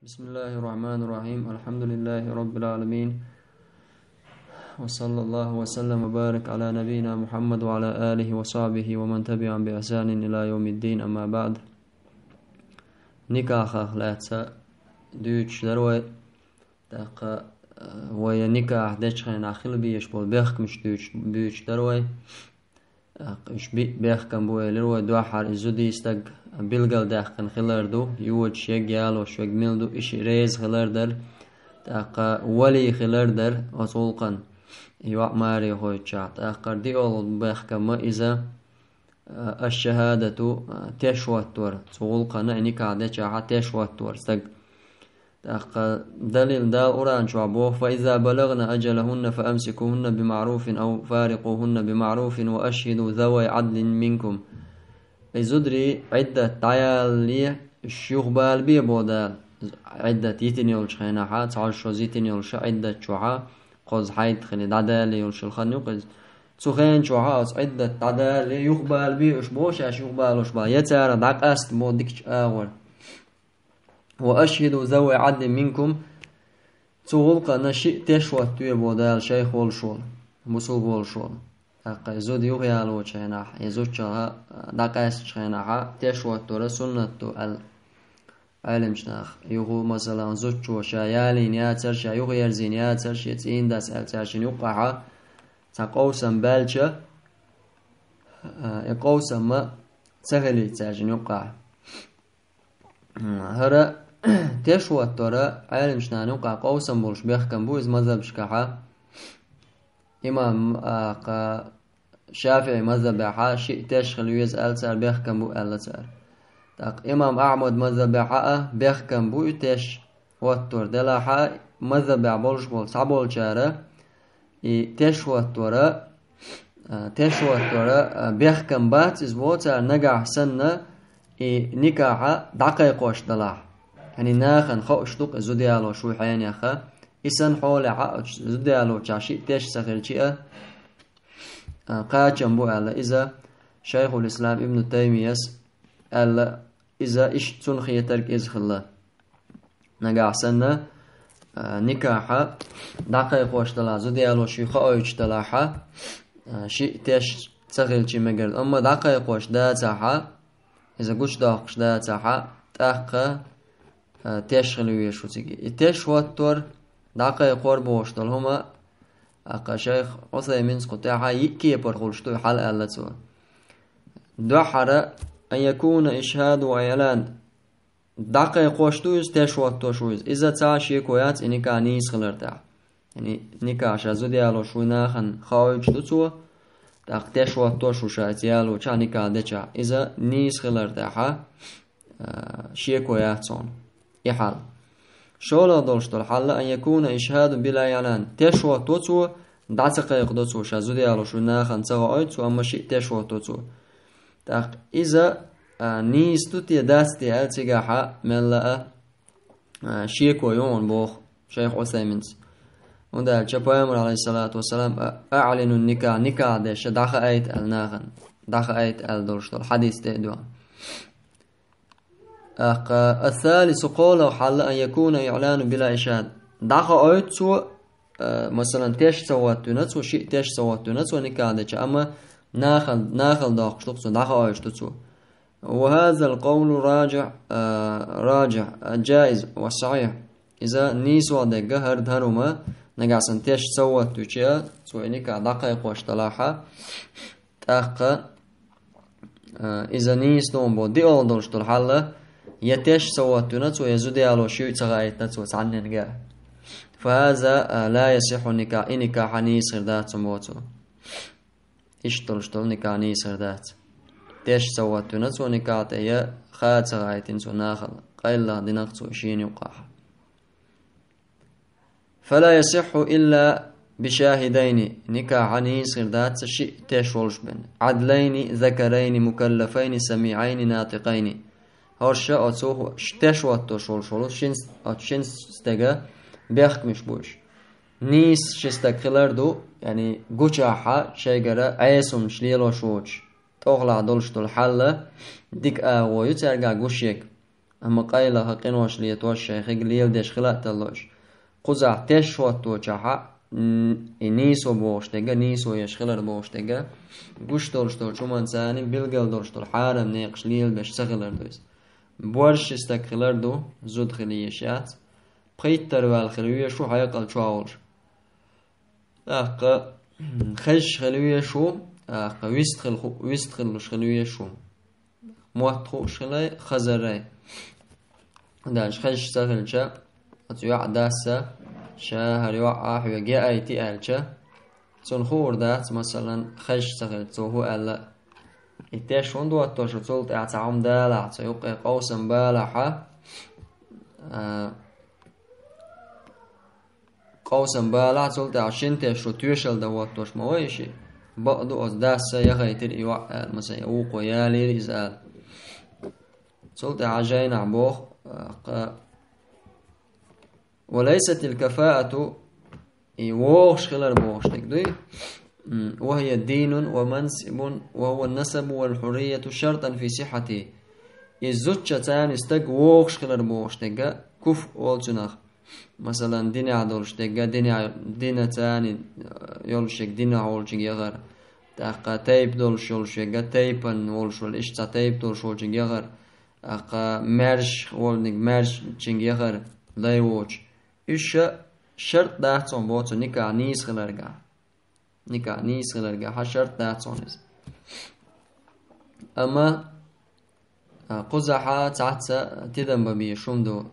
بسم الله الرحمن الرحيم الحمد لله رب العالمين وصلى الله وسلم وبارك على نبينا محمد وعلى آله وصحبه ومن تبعهم بإحسان إلى يوم الدين أما بعد نكاح أخلاقها دوش دروي دقة ويا نكاح دش خلينا نخيل بيش بول بيخ مش دوش دروي إيش بيخ كم بوي لروي دو حار إزودي استق بيلقل داخل خلاردو يوج شيء يالو شيء ميلدو إيش ريز خلاردر دقة ولي خلاردر أصولقن يوق ماري خوي تشات دقة دي أول بيخ كم إذا الشهادة تشوتور صولقن يعني كعدة شاعة تشوتور استق دليل دال أوران شعبوه فإذا بلغن أجلهن فأمسكوهن بمعروف أو فارقوهن بمعروف وأشهدوا ذوي عدل منكم إزدري عدة تعالي الشيوخ بالبي بودال عدة يتن يولش خيناحات عشر زيتن يولش عدة شوحا قوز حيد خلي دعدالي يولش الخن يقز سخين شوحا عدة دعدالي يخبال بي أشبوش يخبال أشبا يتارا دعك أست مودكش آور وأشهدوا ذوي عدل منكم تغلق نشئ تشوت توي بودال شيخ والشول مسوق والشول يزود يغيال وشيناح يزود شها دقاس شيناح تشوت تورا سنة تو علم شناخ يغو مثلا زود شو شايالين يا ترشا يغير زين يا ترشا تين داس الترشن يقعها تقوسم بالشا يقوسم ما سهلي ترشن يقع هرا تشوت تورا علم شنان يقع قوسم بولش بيحكم بوز مذهب شكاحة إمام شافعي مذهب حا شيء تشخل يزأل سار بيحكم بو ألا سار إمام أحمد مذهب حا بيحكم بو تش وتور دلا حا مذهب بولش بول سابول شارة تشوت تورا بيحكم بات إزبوتار نجح سنة نكاحة دقيق وش دلاح يعني ناخن خوشتوق زوديالو شو حين يا خا إسن حول زوديالو تعشي تيش سخيل شيء قاچم بو على إذا شيخ الإسلام ابن تيمية على إذا إيش تنخي ترك إزخلا نجا سنة نكاحة دقيق وش دلا زوديالو شو خوش دلاحة شيء تيش سخيل شيء مجرد أما دقيق وش دا تاحة إذا قش داقش دا تاحة تاقة تشغل ويشو تيجي تشوتور دقيق قرب وشتل هما أقا شيخ عثيمين سقطاها يكي برخولشتو حال ألتو دحر أن يكون إشهاد وإعلان دقيق وشتوز تشوتو شوز إذا تعشي كويات إني كانيس خلرتا يعني نكاش زوديالو شو ناخن خاوج دوتو دق تشوتو شو شاتيالو چا نكادچا إذا نيس خلرتا شي كويات صون يحال شولا دولشتو الحل أن يكون إشهاد بلا إعلان تشوى توتو دعتقيق دوتو شازودي على شو ناخن تغايتو أما شيء تشوى توتو تاق إذا نيستو تيداستي ألتقاحا ملا شيكو يون بوخ شيخ عثيمينز وندال جبايمر عليه الصلاة والسلام أعلن النكاح نكاح ديش داخ آيت الناخن داخ آيت الدولشتو الحديث تهدوان الثالث قوله حل أن يكون إعلان بلا إشهاد داخل أيتسو مثلا تيش سواتو نتسو شيء تيش سواتو نتسو نكادة أما ناخل داخل أيتسو وهذا القول راجع جائز والصحيح إذا نيسو دقة هرد هرما نقاسن تيش سواتو شيء سو نكا دقائق واشتلاحة تاقة إذا نيس نوم بو دي أول دولشتو الحالة يتش سواتنا تو يزودي على شيء تغايتنا تو عننجا فهذا لا يصح النكاح نكاح نيس غردات موتو اشتل نكاح نيس غردات تش سواتنا تو نكاح يا خات تغايتن تو ناخل قيل دينك تو شين يقع فلا يصح إلا بشاهدين نكاح نيس غردات شيء تشولش بن عدلين ذكرين مكلفين سميعين ناطقين هرشة أتوه شتشواتو شول شين ستجا بيحكمش بوش نيس شستك خلاردو يعني جوشاحة شجرة عيسون شليلو شوش تغلى دولشتو الحلة ديك ويترجع جوشيك أما قايلة قنوش ليتوش شيخ ليل ديش خلاء تلوش قزع تش واتو جحا نيسو بوشتغا نيسو يشخلر بوشتغا قش دولشتول شو منساني بلغل دولشتول حارم نيقش ليل بش سغلر دوز بورش استقلر دو زود خليشات قيتر والخلوية شو حيقل شو عولش أقا خش خلوية شو أقا ويستخلوش خلوية شو مواتخوش خلي خزري داش خش سغلشا أتويع داسة شهر يوقع ويجي أي تقالشا تنخور دات مثلا خش سغل هو ألا إتاش وندو أتوش تولت أعتعم دالع تيوقع قوسا بالحة قوسا بالع تولت عشان تشو تيوشل دواتوش مويشي بقدو أزداسة يغيتر يوقع مثلا يوق ويالي رزال تولت عجين عبوخ وليست الكفاءة ووش خلال بوش تكدوي وهي دين ومنسب وهو النسب والحرية شرطا في صحته الزوجة تاني استق ووش خلال بوش تكا كف والجناخ مثلا دين عدولش تكا دين تاني يولشك دين عولشك يغر تاقا تيب دولش يولشك تيبن ولش والإشتا تيب دولش يولشك يغر أقا مرش ولنك مرش چنگ يغر لا يوش إيش شرط دهتون بوتو نكا نيس خلرگا نكا نيس خلرگا ها شرط دهتون إز أما قزحا تعتا تدن ببي شمدو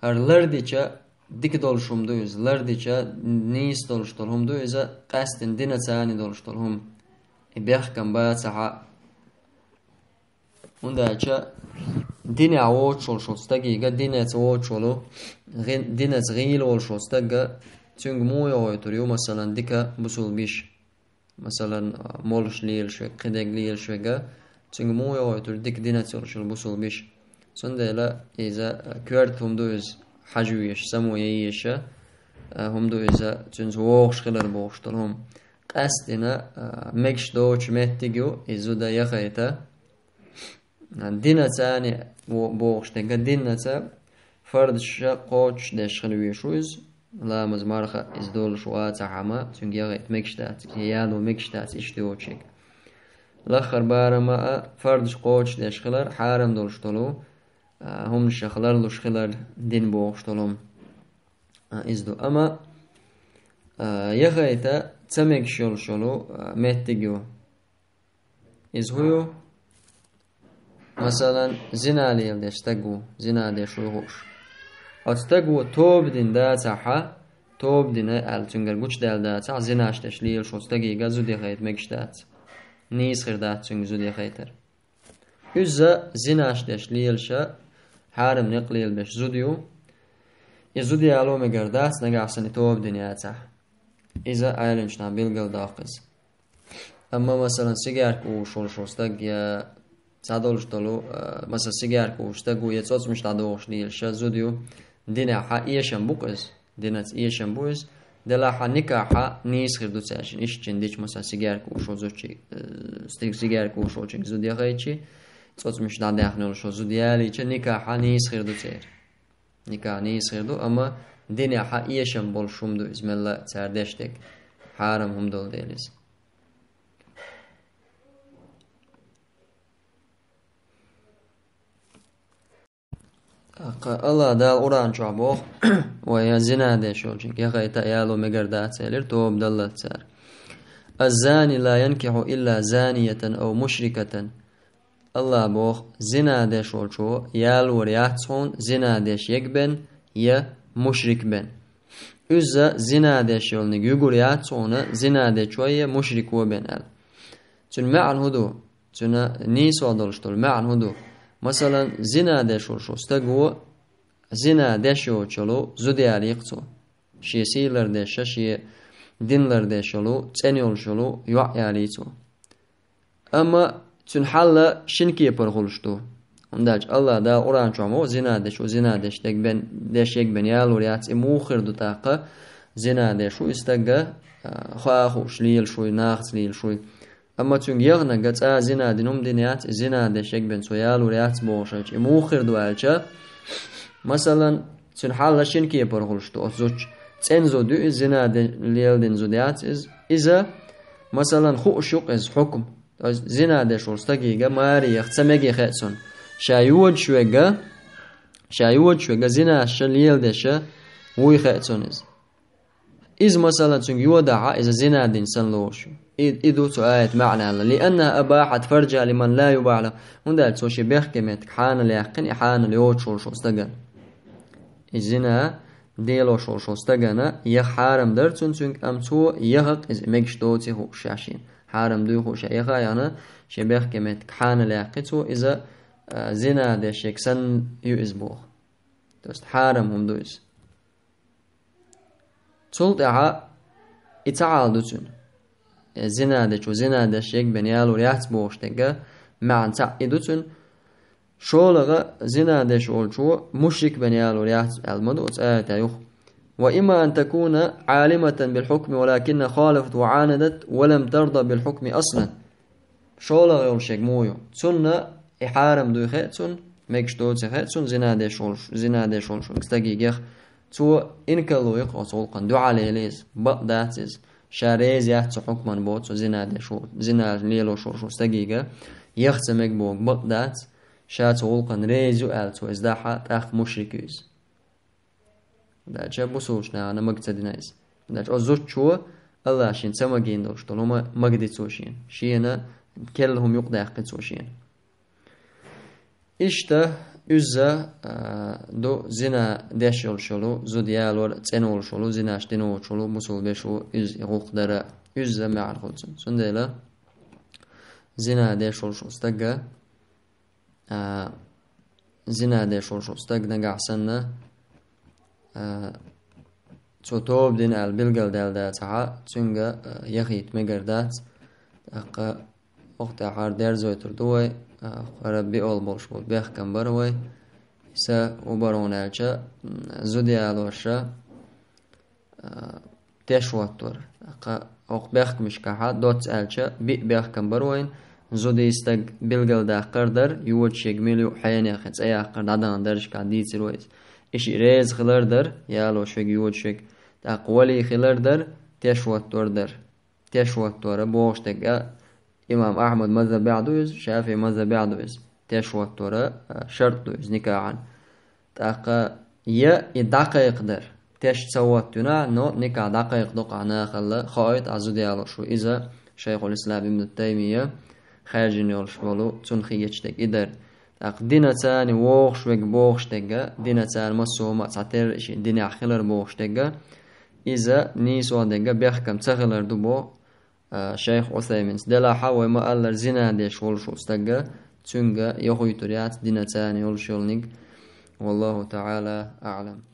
هر لردي چا ديك دول شمدو إز لردي چا نيس دولش دولهم دو إزا قاستن دينة تاني دولش دولهم إبيخ كم باتحا وندا چا دين عوض شول استجي قد دين عوض شولو دين غيل ولا شو استجى تنج مو يوتريو مثلا ديكا بسول بيش مثلا مولش ليل شو قدق ليل شو جا تنج مو يوتر ديك دين شول بسول بيش سندلا إذا كورت هم دوز حجويش سمو يعيش هم دو إذا تنز ووش خلر بوش تلهم قصدنا مكش دوش مهتجو إذا دا يخيته دينا تاني بوغش تنقى دينا تا فردش قوش داش خلوية شويز لا مزمارخة إزدول شوات عما تنقى غيت مكشتات يالو مكشتات إشتوشيك الأخر بارما فردش قوش داش خلر حارم دولش طلو هم شخلر لش خلر دين بوغش طلوم إزدو أما يغيتا تمك شول شلو مهتجو إزهيو مثلا زنا ليل ديش تقو زنا ديش وغوش أو تقو توب دين داتحا توب دين التنقر قوش دال داتح زناش ديش ليل شو تقي قزو دي خيط مكشتات نيس خير دات تنق زو دي خيتر إذا زناش ديش ليل شا حارم نقليل بيش زوديو يزو دي علو مقردات نقع سني توب دين ياتح إذا عيلنشنا بيلقل داقز أما مثلا سيجار كوش شو تقي صادولش طلو مثلا سيجار كوش تقو يتصوص مش تعدوش ليل شا زوديو دينا حا إيشن بوكز دينات إيشن بوز دلا حا نكاحا نيس خير دو تساشن إيش جنديش مثلا سيجار كوش وزوشي سيجار كوش وشيك زوديا خيتشي تصوص مش تعداخنول شو زوديالي چه نكاحا نيس خير دو تير نكاح نيس خير دو أما دينا حا إيشن بول شوم دو إزم الله تاردشتك حارم هم دول ديليز الله دال أوران شعبوخ ويا زنا ديش يولجيك يا خيتا يالو مقردات سيلر توب دلت سار الزاني لا ينكح إلا زانية أو مشركة الله بوخ زنا ديش يولجو يالو ورياتسون زنا ديش يكبن يا مشرك بن إذا زنا ديش يولنك يقول ياتسون زنا ديش ويا مشرك وبن أل تن معن هدو تن نيس ودولشتول معن هدو مثلا زنا دشول شو استقو زنا دشو چلو زوديال يقصو شي سيلر دش شي دينلر دشلو تسنيول شلو يعياليتو اما تنحل شنكي برغلشتو عندك الله دا قران شومو زنا دش تكبن دش يكبن يالو ريات موخر دو طاقه زنا دشو استقى خاخو شليل شوي ناخت ليل شوي أما تون يغنى قد زنا دينهم دينيات زنا دي شك بن سويال وريات بوشج موخر دوالجا مثلا تون حال لشين كي برغلشتو أزوج تنزو دو زنا دي ليل دين زوديات إذا مثلا خوشوق إز حكم زنا دي شورستاقيقا ماري يختمجي خيسون شايود شويقا زنا شليل دي شا وي خيسون إذ مثلا تون يودع إذا زنا دين سنلوشو إذو تؤاية معنى لأنها أباحت فرجها لمن لا يباع له وندال توشي بيحكمت حان ليحقن حان ليوت شورستاقا الزنا ديلو شورستاقنا يحارم درتون تون أمتو يحق إذ مكشتوتي هو شاشين حارم دو هو شايخا يعني شبيخ كمت حان ليحقتو إذا زنا دي شيكسن يو إزبوخ توست حارم هم دوز تلطع إتعال دوتون زنا دي شو زنا دي شيك بنيالو ريحت بوشتاقا معن تعيدوتون شولغا زنا دي شو مشرك بنيالو ريحت المدوت يخ وإما أن تكون عالمة بالحكم ولكن خالفت وعاندت ولم ترضى بالحكم أصلا شولغا يولشيك مويو تسنة إحارم دو خيتسون ميكشتوتي خيتسون زنا دي شو استقيق تو إنكالو يقع صولقا دو علي ليز بقداتيز شاريز يحتو حكما بوت زنا ليلو شو استقيق يختمك بوك بقدات شات ولقن ريزو ألتو إزداحة تاخ مشركيز داش بوسوشنا أنا مقتدنايز داش أزوج شو الله شين سماجين دوش طالما مقدت سوشين شينا كلهم يقدر يقد سوشين إشتا إزا دو زنا داشل شلو زوديالور تنول شلو زناش تنول شلو مسول بشو إز يقدر إزا مع الخلصن سندلا زنا داشل شو استجا زنا دي شو استقنا قعسنا توب دين البلغل دال داتها تنجا يخيت مقردات وقت عار دير زويتر دوي ربي أول بولش بود بيخ كم بروي سا وبرون الجا زودي علوشا تشواتور وقت بيخ مش كحات دوت الجا بيخ كم بروين زودي استق بلغل دا قردر يوت شيك مليو حياني خدس اي قرد عدان درش كعديد سرويز اشي ريز خلر در يالو شيك يوت شيك تا قولي خلر در تشوات تور بوش تقا امام احمد مذهب بعدوز شافي مذهب بعدوز تشوات تور شرط دوز نكاعا تاقا يا دقائق در تش سوات تنا نو نكاع دقائق دقعنا خلا خايت عزو ديالو شو إذا شيخ الإسلام ابن التيمية خارجين يولشولو تنخيجتك إدر دينا تاني ووخشوك بوخشتك دينا تاني مسوما تعتر إشي دينا خلر بوخشتك إذا نيسو دقا بيحكم تخلر دبو شيخ عثيمين دلاحا وما ألر زنا ديش ولشو استقا تنقا يخوي تريات دينا تاني يولشولنك والله تعالى أعلم.